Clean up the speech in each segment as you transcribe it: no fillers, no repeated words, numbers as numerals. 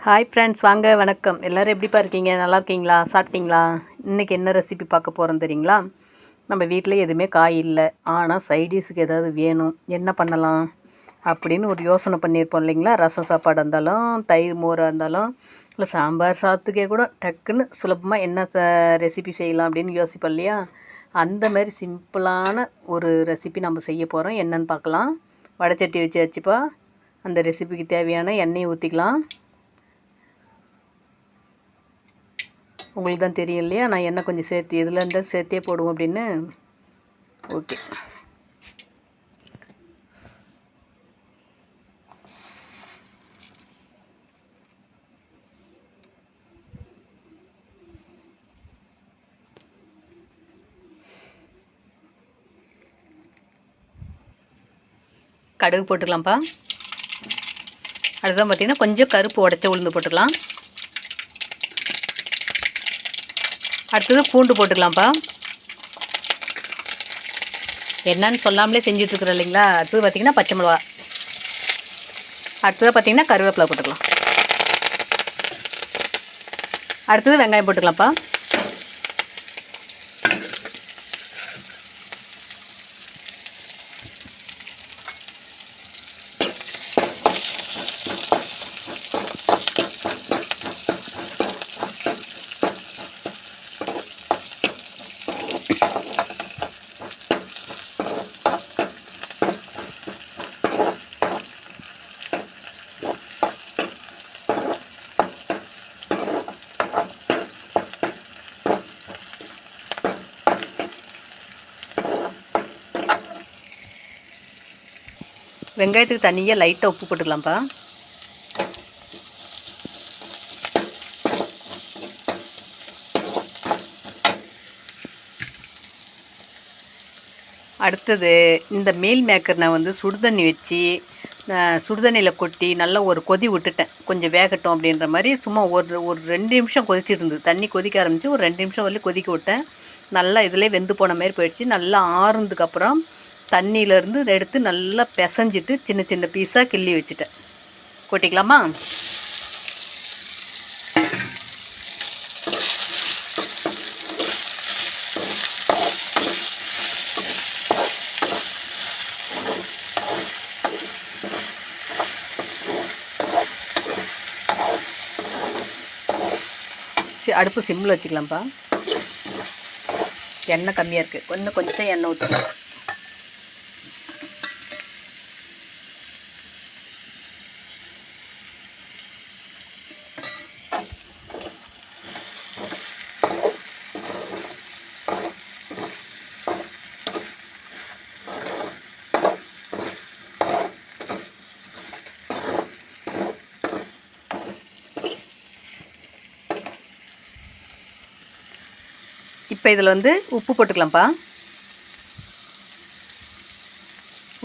Hi friends, வாங்க வணக்கம். எல்லோரும் எப்படிப்பா இருக்கீங்க? நல்லா இருக்கீங்களா? சாப்பிட்டீங்களா? இன்றைக்கி என்ன ரெசிபி பார்க்க போகிறோம் தெரியுங்களா? நம்ம வீட்டில் எதுவுமே காய் இல்லை, ஆனால் சைடிஷ்க்கு ஏதாவது வேணும், என்ன பண்ணலாம் அப்படின்னு ஒரு யோசனை பண்ணியிருப்போம் இல்லைங்களா? ரசம் சாப்பாடு இருந்தாலும், தயிர் மோராக இருந்தாலும், இல்லை சாம்பார் சாதத்துக்கே கூட டக்குன்னு சுலபமாக என்ன ரெசிபி செய்யலாம் அப்படின்னு யோசிப்போம் இல்லையா? அந்த மாதிரி சிம்பிளான ஒரு ரெசிபி நம்ம செய்ய போகிறோம். என்னன்னு பார்க்கலாம். வடைச்சட்டி வச்சுப்பா. அந்த ரெசிபிக்கு தேவையான எண்ணெயை ஊற்றிக்கலாம். உங்களுக்கு தான் தெரியும் இல்லையா, நான் எண்ணெய் கொஞ்சம் சேர்த்து இதில் இருந்தால் சேர்த்தே போடுவோம் அப்படின்னு. ஓகே, கடுகு போட்டுக்கலாம்ப்பா. அதுதான் பார்த்திங்கன்னா கொஞ்சம் கருப்பு உடச்ச உளுந்து போட்டுக்கலாம். அடுத்தது பூண்டு போட்டுக்கலாம்ப்பா. என்னன்னு சொல்லாமலே செஞ்சிட்ருக்குறோம் இல்லைங்களா? அடுத்தது பார்த்திங்கன்னா பச்சை மிளகா. அடுத்தது பார்த்திங்கன்னா கருவேப்பிலை போட்டுக்கலாம். அடுத்தது வெங்காயம் போட்டுக்கலாம்ப்பா. வெங்காயத்துக்கு தனியாக லைட்டாக உப்பு போட்டுக்கலாம்ப்பா. அடுத்தது இந்த மீல் மேக்கர் நான் வந்து சுடுதண்ணி வச்சு சுடுதண்ணியில் கொட்டி நல்லா ஒரு கொதி விட்டுட்டேன், கொஞ்சம் வேகட்டும் அப்படின்ற மாதிரி. சும்மா ஒரு ஒரு 2 நிமிஷம் கொதிச்சிட்டு இருந்தது. தண்ணி கொதிக்க ஆரம்பித்து ஒரு 2 நிமிஷம் வரலையும் கொதிக்க விட்டேன். நல்லா இதிலே வெந்து போன மாதிரி போயிடுச்சு. நல்லா ஆறுனதுக்கப்புறம் தண்ணியிலேருந்து எடுத்து நல்லா பிசைஞ்சிட்டு சின்ன சின்ன பீஸாக கிள்ளி வச்சுட்டேன். கொட்டிக்கலாமா? அடுப்பு சிம்மில் வச்சுக்கலாம்ப்பா. எண்ணெய் கம்மியாக இருக்குது, கொஞ்சம் எண்ணெய் ஊற்றிக்கலாம். இப்போ இதில் வந்து உப்பு போட்டுக்கலாம்ப்பா.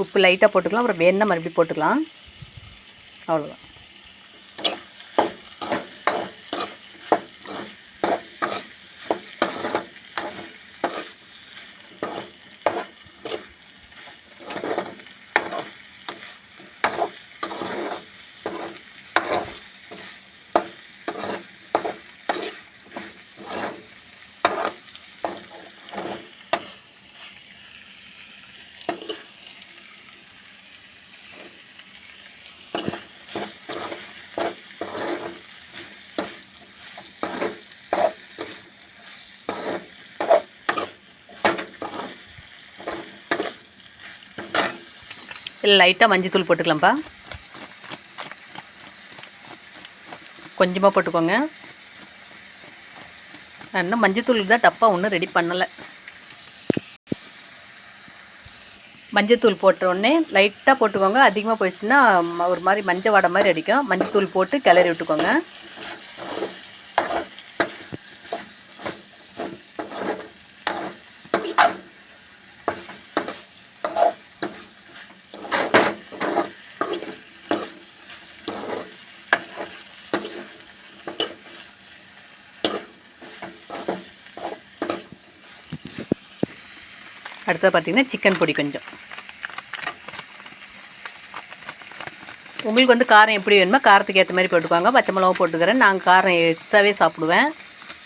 உப்பு லைட்டாக போட்டுக்கலாம், அப்புறம் வேணுன்னா மறுபடியும் போட்டுக்கலாம். அவ்வளோதான். இல்லை லைட்டாக மஞ்சத்தூள் போட்டுக்கலாம்ப்பா. கொஞ்சமாக போட்டுக்கோங்க. நான் இன்னும் மஞ்சத்தூள் தான் டப்பா ஒன்றும் ரெடி பண்ணலை. மஞ்சத்தூள் போட்டோடனே லைட்டாக போட்டுக்கோங்க. அதிகமாக போயிடுச்சுன்னா ஒரு மாதிரி மஞ்சள் வாடை மாதிரி அடிக்கும். மஞ்சத்தூள் போட்டு கிளறி விட்டுக்கோங்க. அடுத்தது பார்த்திங்கன்னா சிக்கன் பொடி கொஞ்சம். உங்களுக்கு வந்து காரம் எப்படி வேணுமோ காரத்துக்கு ஏற்ற மாதிரி போட்டுக்கோங்க. பச்சை மிளகா போட்டுக்கிறேன். நாங்கள் காரம் எக்ஸ்ட்ராவே சாப்பிடுவேன்.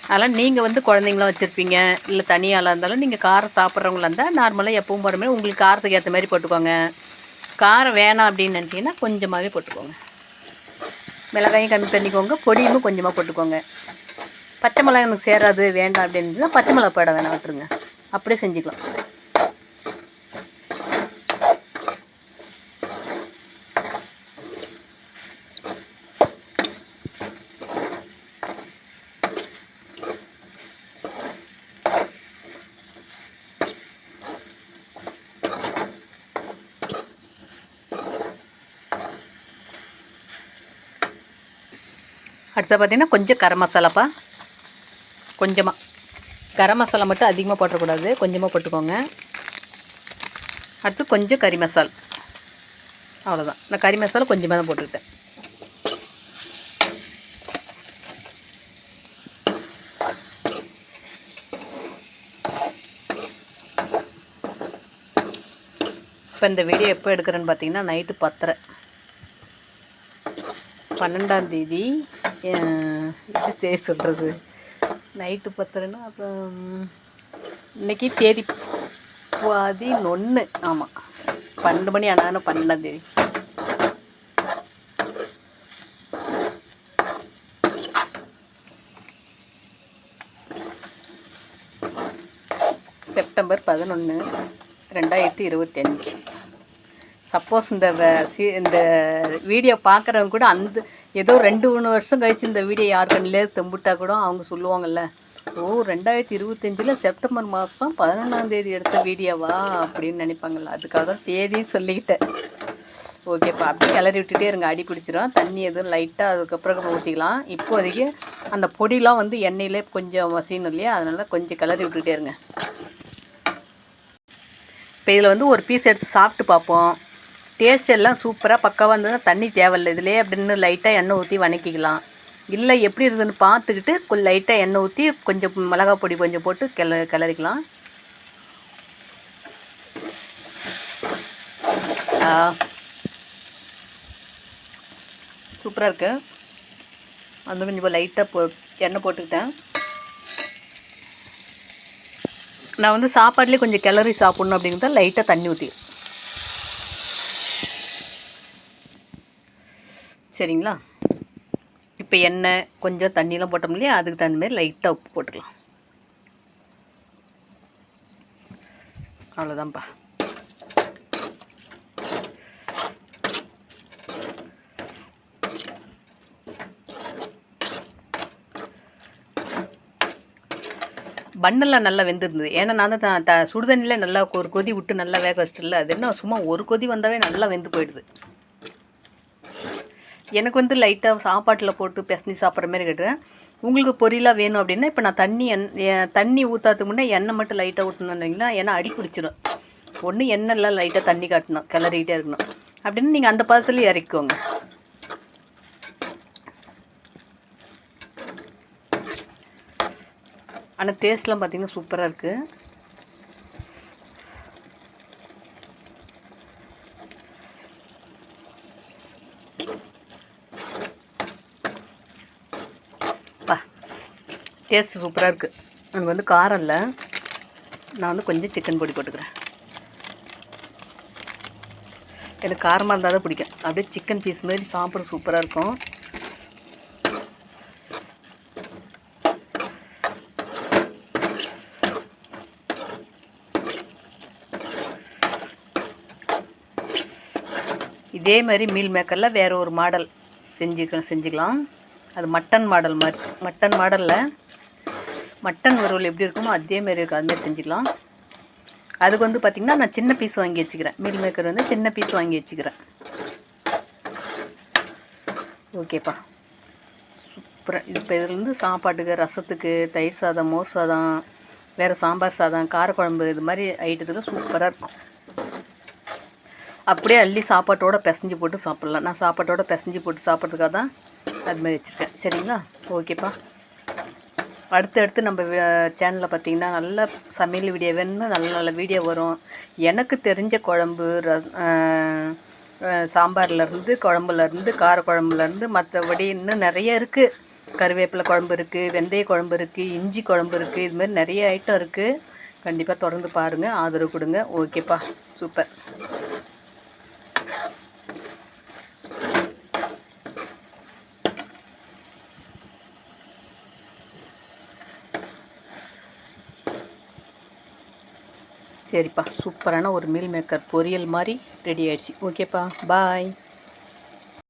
அதனால் நீங்கள் வந்து குழந்தைங்களாம் வச்சுருப்பீங்க, இல்லை தனியாளாக இருந்தாலும் நீங்கள் காரம் சாப்பிட்றவங்களா இருந்தால் நார்மலாக எப்பவும் போகிற மாதிரி உங்களுக்கு காரத்துக்கு ஏற்ற மாதிரி போட்டுக்கோங்க. காரம் வேணாம் அப்படின்னு நினச்சிங்கன்னா கொஞ்சமாகவே போட்டுக்கோங்க. மிளகாயும் கம்மி பண்ணிக்கோங்க, பொடியும் கொஞ்சமாக போட்டுக்கோங்க. பச்சை மிளகா எனக்கு சேராது வேண்டாம் அப்படின்னு பச்சை மிளகா போட வேணாம், விட்டுருங்க. அப்படியே செஞ்சுக்கலாம். அடுத்து பார்த்திங்கன்னா கொஞ்சம் கரம் மசாலாப்பா, கொஞ்சமாக கரம் மசாலா மட்டும் அதிகமாக போட்டக்கூடாது, கொஞ்சமாக போட்டுக்கோங்க. அடுத்து கொஞ்சம் கறி மசால், அவ்வளோதான். நான் கறி மசாலா கொஞ்சமாக தான் போட்டுக்கிட்டேன். இப்போ இந்த வீடியோ எப்போ எடுக்கிறேன்னு பார்த்தீங்கன்னா நைட்டு 10:30, 12ஆம் தேதி. எப்படி சொல்கிறது, நைட்டு 10:30ன்னா அப்போ இன்றைக்கி தேதி 11. ஆமாம், 12 மணி ஆனாலும் 12ஆம் தேதி. செப்டம்பர் 11, 2025. சப்போஸ் இந்த வீடியோ பார்க்குறவங்க கூட ஏதோ 2-3 வருஷம் கழிச்சு இந்த வீடியோ யார் கண்ணிலே தெம்புட்டா கூட அவங்க சொல்லுவாங்கள்ல, ஓ 2025 செப்டம்பர் மாதம் 11ஆம் தேதி எடுத்த வீடியோவா அப்படின்னு நினைப்பாங்கள்ல. அதுக்காக தான் தேதியும் சொல்லிக்கிட்டேன். ஓகேப்பா, அப்படி கிளறி விட்டுட்டே இருங்க, அடி பிடிச்சிரும். தண்ணி எதுவும் லைட்டாக அதுக்கப்புறம் ஊற்றிக்கலாம். இப்போதைக்கு அந்த பொடிலாம் வந்து எண்ணெயிலே கொஞ்சம் வசியணும் இல்லையா, அதனால் கொஞ்சம் கிளறி விட்டுட்டே இருங்க. இப்போ இதில் வந்து ஒரு பீஸ் எடுத்து சாப்பிட்டு பார்ப்போம். டேஸ்ட் எல்லாம் சூப்பராக பக்காவாக இருந்ததுன்னா தண்ணி தேவையில்லை இதிலே, அப்படின்னு லைட்டாக எண்ணெய் ஊற்றி வணக்கிக்கலாம். இல்லை எப்படி இருக்குதுன்னு பார்த்துக்கிட்டு கொஞ்சம் லைட்டாக எண்ணெய் ஊற்றி கொஞ்சம் மிளகா பொடி கொஞ்சம் போட்டு கிளறிக்கலாம். சூப்பராக இருக்குது. வந்து கொஞ்சம் லைட்டாக எண்ணெய் போட்டுக்கிட்டேன். நான் வந்து சாப்பாட்லேயே கொஞ்சம் கிளறி சாப்பிட்ணும் அப்படிங்கிறத லைட்டாக தண்ணி ஊற்றி, சரிங்களா. இப்போ எண்ணெய் கொஞ்சம் தண்ணியெலாம் போட்டோம் இல்லையா, அதுக்கு தகுந்த மாதிரி லைட்டாக உப்பு போட்டுக்கலாம். அவ்வளோதான்ப்பா. பண்ணெல்லாம் நல்லா வெந்திருந்தது. ஏன்னா நான் தான் சுடுதண்ணியில் நல்லா ஒரு கொதி விட்டு நல்லா வேக வச்சிட்டில்ல, அது என்ன சும்மா ஒரு கொதி வந்தாவே நல்லா வெந்து போயிடுது. எனக்கு வந்து லைட்டாக சாப்பாட்டில் போட்டு பிசைஞ்சு சாப்பிட்ற மாதிரி கேட்டுறேன். உங்களுக்கு பொரியலாக வேணும் அப்படின்னா இப்போ நான் தண்ணி ஊற்றாதுக்கு முன்னே எண்ணெய் மட்டும் லைட்டாக ஊற்றணும் இல்லைங்களா, ஏன்னா அடி பிடிச்சிடும். ஒன்று எண்ணெய்லாம் லைட்டாக தண்ணி காட்டணும், கிளறிக்கிட்டே இருக்கணும். அப்படின்னு நீங்கள் அந்த பதத்துலேயே இறக்கிக்கோங்க. ஆனால் டேஸ்ட்லாம் பார்த்திங்கன்னா சூப்பராக இருக்குது. டேஸ்ட் சூப்பராக இருக்குது. எனக்கு வந்து காரம் இல்லை, நான் வந்து கொஞ்சம் சிக்கன் பொடி போட்டுக்கிறேன். எனக்கு காரமாக இருந்தால் தான் பிடிக்கும். அப்படியே சிக்கன் பீஸ் மாதிரி சாப்பிட சூப்பராக இருக்கும். இதே மாதிரி மீல் மேக்கரில் வேறு ஒரு மாடல் செஞ்சுக்கலாம். அது மட்டன் மாடல் மாதிரி, மட்டன் மாடலில் மட்டன் வறுவல் எப்படி இருக்குமோ அதேமாரி இருக்கும், அதுமாரி செஞ்சுக்கலாம். அதுக்கு வந்து பார்த்திங்கன்னா நான் சின்ன பீஸ் வாங்கி வச்சுக்கிறேன். மீல் மேக்கர் வந்து சின்ன பீஸ் வாங்கி வச்சுக்கிறேன். ஓகேப்பா, சூப்பராக. இப்போ இதில் வந்து சாப்பாட்டுக்கு, ரசத்துக்கு, தயிர் சாதம், மோர் சாதம், வேறு சாம்பார் சாதம், காரக்குழம்பு, இது மாதிரி ஐட்டத்துக்கு சூப்பராக இருக்கும். அப்படியே அள்ளி சாப்பாட்டோடு பிசைஞ்சு போட்டு சாப்பிட்லாம். நான் சாப்பாட்டோடு பிசைஞ்சு போட்டு சாப்பிட்றதுக்காக தான் அதுமாதிரி வச்சுருக்கேன். சரிங்களா, ஓகேப்பா. அடுத்து நம்ம சேனலில் பார்த்திங்கன்னா நல்ல சமையல் வீடியோ வேணும்னா நல்ல நல்ல வீடியோ வரும். எனக்கு தெரிஞ்ச குழம்பு, சாம்பார்லேருந்து, குழம்புலேருந்து, காரக்குழம்புலேருந்து மற்றபடி இன்னும் நிறைய இருக்குது. கருவேப்பிலை குழம்பு இருக்குது, வெந்தய குழம்பு இருக்குது, இஞ்சி குழம்பு இருக்குது. இதுமாதிரி நிறைய ஐட்டம் இருக்குது. கண்டிப்பாக தொடர்ந்து பாருங்கள், ஆதரவு கொடுங்க. ஓகேப்பா, சூப்பர். சரிப்பா, சூப்பரான ஒரு மீல் மேக்கர் பொரியல் மாதிரி ரெடி ஆயிடுச்சு. ஓகேப்பா, பாய்.